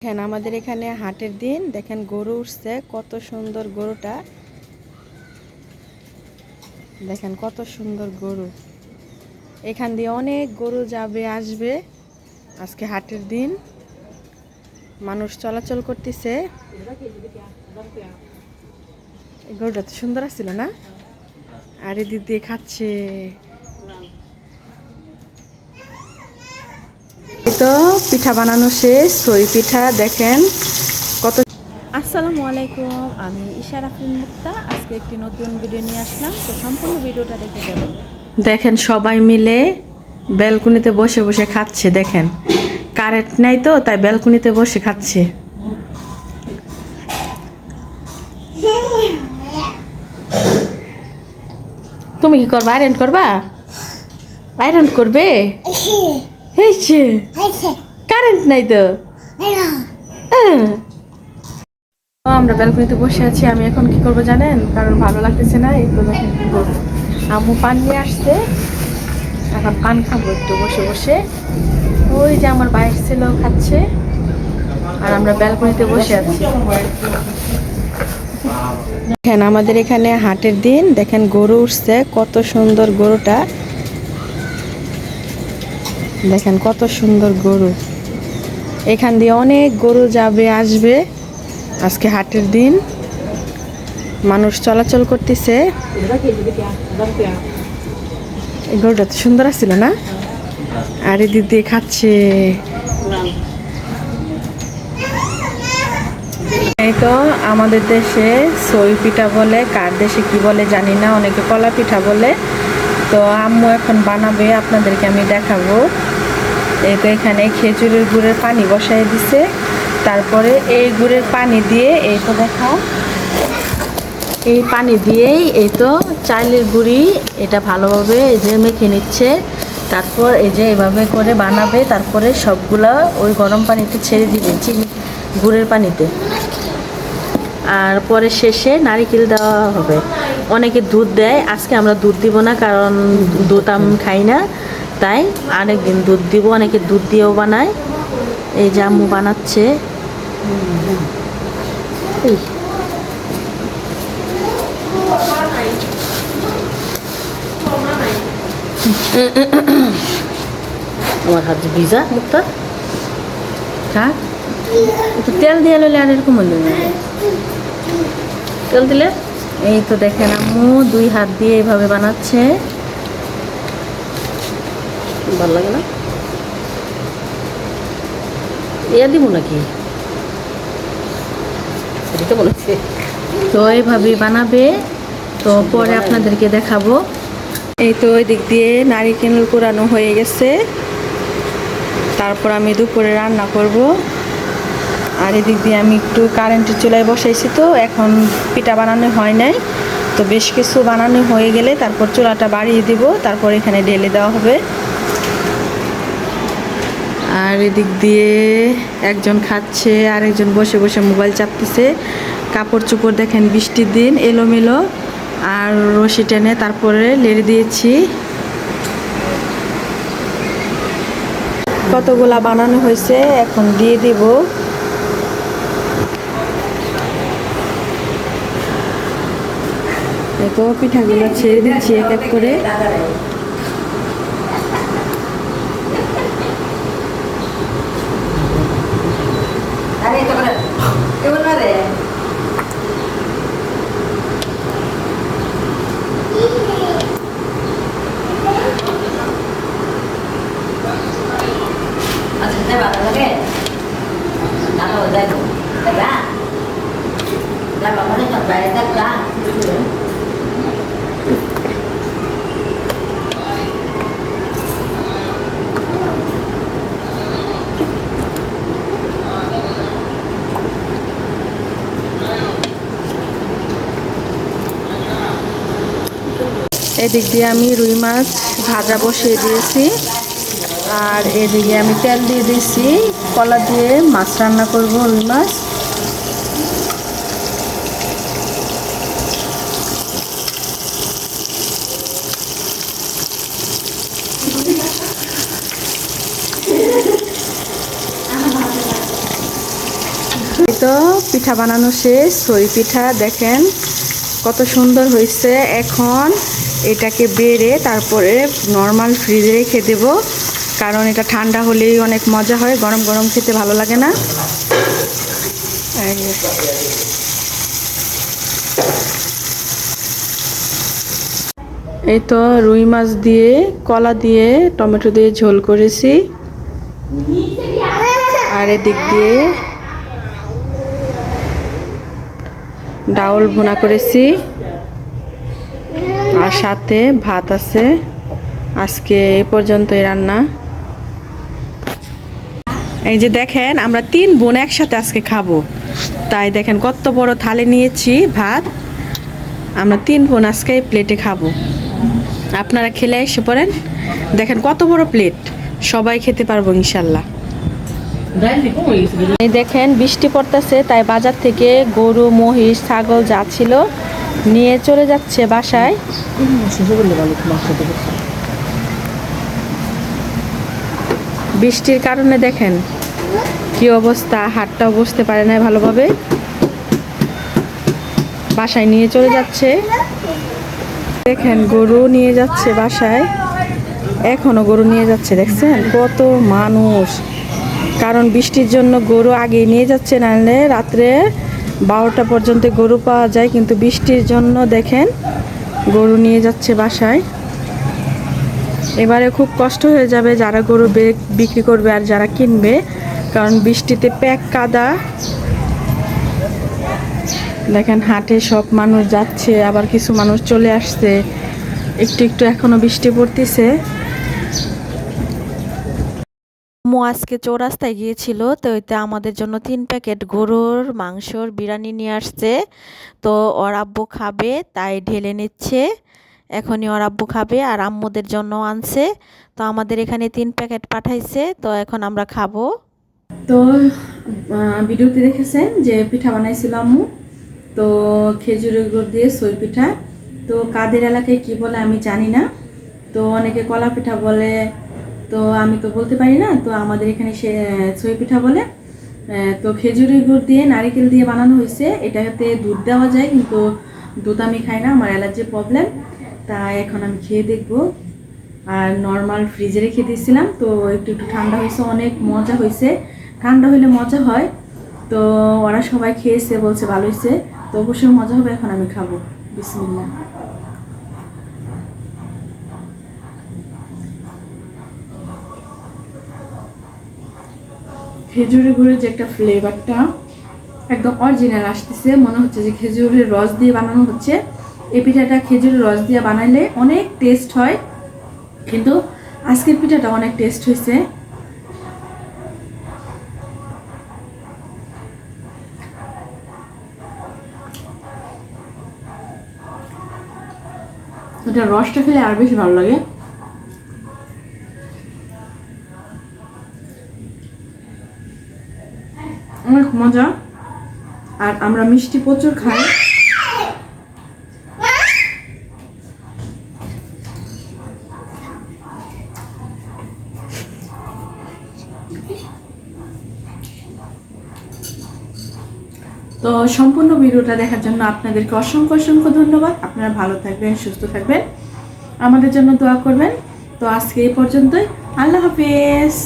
দেখেন আমাদের এখানে হাটের দিন। দেখেন গরু উঠছে, কত সুন্দর গরুটা। দেখেন কত সুন্দর গরু। এখান দিয়ে অনেক গরু যাবে আসবে। আজকে হাটের দিন, মানুষ চলাচল করতেছে। গরুটা তো সুন্দর ছিল না? আর এদিক দিয়ে খাচ্ছে। তো পিঠা বানানো শেষ, সই পিঠা। দেখেন কত। আসসালামু আলাইকুম, আমি ইশা রাফিন মুক্তা। আজকে একটি নতুন ভিডিও নিয়ে আসলাম, তো সম্পূর্ণ ভিডিওটা দেখে যাবেন। দেখেন সবাই মিলে ব্যালকনিতে বসে বসে খাচ্ছে। দেখেন কারেন্ট নাই তো, তাই ব্যালকনিতে বসে খাচ্ছে। তুমি কি করবা? আয়রন করবা? আয়রন করবে? হয়েছে, কারেন্ট নাই তো। আমরা ব্যালকনিতে বসে আছি। আমি এখন কি করব জানেন? কারণ ভালো লাগতেছে না, এই তো দেখেন কি করবো। আম্মু পান নিয়ে আসছে, এখন পান খাবো একটু বসে বসে। ওই যে আমার বাইক ছিল, খাচ্ছে। আর আমরা ব্যালকনিতে বসে আছি। দেখেন আমাদের এখানে হাটের দিন। দেখেন গরু উঠছে, কত সুন্দর গরুটা। দেখেন কত সুন্দর গরু। এখান দিয়ে অনেক গরু যাবে আসবে। আজকে হাটের দিন, মানুষ চলাচল করতেছে। গরুটা তো সুন্দর ছিল না? আর এদিক দিয়ে খাচ্ছে। এই তো আমাদের দেশে সই পিঠা বলে, কার দেশে কি বলে জানি না, অনেকে কলা পিঠা বলে। তো আম্মু এখন বানাবে, আপনাদেরকে আমি দেখাবো। এই তো এখানে খেজুরের গুড়ের পানি বসাই দিছে, তারপরে এই গুড়ের পানি দিয়ে এই তো দেখা, এই পানি দিয়েই এই তো চালের গুঁড়ি এটা ভালোভাবে এই যে মেখে নিচ্ছে। তারপর এই যে এভাবে করে বানাবে, তারপরে সবগুলা ওই গরম পানিতে ছেড়ে দিবে, চিনি গুড়ের পানিতে। আর পরে শেষে নারিকেল দেওয়া হবে। অনেকে দুধ দেয়, আজকে আমরা দুধ দিব না, কারণ দুধ আমি খাই না, তাই আরেকদিন দুধ দিব। অনেকে দুধ দিয়েও বানায়। এই যে আম্মু বানাচ্ছে। আমার হাত ভিজা মুখটা খা। একটু তেল দিয়ে লইলে আর এরকম হইল না, তেল দিলে। এই তো দেখেন আম্মু দুই হাত দিয়ে এইভাবে বানাচ্ছে। ভালো লাগে না? ইয়া দিব নাকি? তো এইভাবে বানাবে, তো পরে আপনাদেরকে দেখাবো। এই তো ওই দিক দিয়ে নারিকেল কুড়ানো হয়ে গেছে, তারপর আমি দুপুরে রান্না করব। আর এদিক দিয়ে আমি একটু কারেন্টের চুলায় বসাইছি, তো এখন পিঠা বানানো হয় নাই। তো বেশ কিছু বানানো হয়ে গেলে তারপর চুলাটা বাড়িয়ে দিব, তারপর এখানে ঢেলে দেওয়া হবে। আর এদিক দিয়ে একজন খাচ্ছে, আর একজন বসে বসে মোবাইল চাপতেছে। কাপড় চোপড় দেখেন বৃষ্টির দিন এলোমেলো, আর রশি টেনে তারপরে লেড়ে দিয়েছি। কতগুলা বানানো হয়েছে, এখন দিয়ে দিব। দেখো পিঠাগুলো ছেড়ে দিচ্ছি এক এক করে। এদিক দিয়ে আমি রুই মাছ ভাজা বসিয়ে দিয়েছি, আর এদিকে আমি তেল দিয়ে দিয়েছি। কলা দিয়ে মাছ রান্না করব, রুই মাছ। তো পিঠা বানানো শেষ। সই পিঠা দেখেন কত সুন্দর হয়েছে। এখন এটাকে বেড়ে তারপরে নর্মাল ফ্রিজে রেখে দেব, কারণ এটা ঠান্ডা হলেই অনেক মজা হয়, গরম গরম খেতে ভালো লাগে না। এই তো রুই মাছ দিয়ে, কলা দিয়ে, টমেটো দিয়ে ঝোল করেছি, আর এদিক দিয়ে ডাউল ভুনা করেছি, আর সাথে ভাত আছে। আজকে এই পর্যন্তই রান্না। এই যে দেখেন আমরা 3 বোন একসাথে আজকে খাবো, তাই দেখেন কত বড় থালে নিয়েছি ভাত। আমরা 3 বোন আজকে প্লেটে খাবো। আপনারা খেলে এসে পড়েন, দেখেন কত বড় প্লেট, সবাই খেতে পারবো ইনশাল্লাহ। এই দেখেন বৃষ্টি পড়তেছে, তাই বাজার থেকে গরু, মহিষ, ছাগল যা ছিল নিয়ে চলে যাচ্ছে বাসায়। বৃষ্টির কারণে দেখেন কি অবস্থা, হাতটাও বসতে পারে না ভালোভাবে, বাসায় নিয়ে চলে যাচ্ছে। দেখেন গরু নিয়ে যাচ্ছে বাসায়, এখনো গরু নিয়ে যাচ্ছে, দেখছেন কত মানুষ। কারণ বৃষ্টির জন্য গরু আগেই নিয়ে যাচ্ছে, নাহলে রাত্রে 12টা পর্যন্ত গরু পাওয়া যায়, কিন্তু বৃষ্টির জন্য দেখেন গরু নিয়ে যাচ্ছে বাসায়। এবারে খুব কষ্ট হয়ে যাবে যারা গরু বিক্রি করবে আর যারা কিনবে, কারণ বৃষ্টিতে প্যাক কাদা। দেখেন হাটে সব মানুষ যাচ্ছে, আবার কিছু মানুষ চলে আসছে, একটু একটু এখনো বৃষ্টি পড়তেছে। আম্মু আজকে চৌরাস্তায় গিয়েছিল, তো এতে আমাদের জন্য 3 প্যাকেট গরুর মাংসর বিরিয়ানি নিয়ে আসছে। তো ওর আব্বু খাবে, তাই ঢেলে নিচ্ছে। এখনই ওর আব্বু খাবে, আর আম্মুদের জন্য আনছে। তো আমাদের এখানে 3 প্যাকেট পাঠাইছে, তো এখন আমরা খাবো। তো ভিডিওতে দেখেছেন যে পিঠা বানাইছিল আম্মু, তো খেজুরের গুড় দিয়ে সই পিঠা। তো কাদের এলাকায় কি বলে আমি জানি না, তো অনেকে কলা পিঠা বলে, তো আমি তো বলতে পারি না। তো আমাদের এখানে সে সই পিঠা বলে। তো খেজুরের গুড় দিয়ে, নারিকেল দিয়ে বানানো হয়েছে। এটাতে দুধ দেওয়া যায়, কিন্তু দুধ আমি খাই না, আমার অ্যালার্জির প্রবলেম, তাই এখন আমি খেয়ে দেখবো। আর নর্মাল ফ্রিজে রেখে দিয়েছিলাম, তো একটু একটু ঠান্ডা হয়েছে, অনেক মজা হয়েছে। ঠান্ডা হইলে মজা হয়, তো ওরা সবাই খেয়েছে, বলছে ভালো হয়েছে, তো অবশ্যই মজা হবে। এখন আমি খাবো। বিসমিল্লাহ। খেজুরের গুড়ের যে একটা ফ্লেভারটা একদম অরিজিনাল আসতেছে, মনে হচ্ছে যে খেজুরের রস দিয়ে বানানো হচ্ছে। এই পিঠাটা খেজুরের রস দিয়ে বানাইলে অনেক টেস্ট হয়, কিন্তু আজকের পিঠাটা অনেক টেস্ট হয়েছে। এটা রসটা খেলে আর বেশি ভালো লাগে। অনেক মজা, আর আমরা মিষ্টি প্রচুর খাই। তো সম্পূর্ণ ভিডিওটা দেখার জন্য আপনাদেরকে অসংখ্য অসংখ্য ধন্যবাদ। আপনারা ভালো থাকবেন, সুস্থ থাকবেন, আমাদের জন্য দোয়া করবেন। তো আজকে এই পর্যন্তই। আল্লাহ হাফেজ।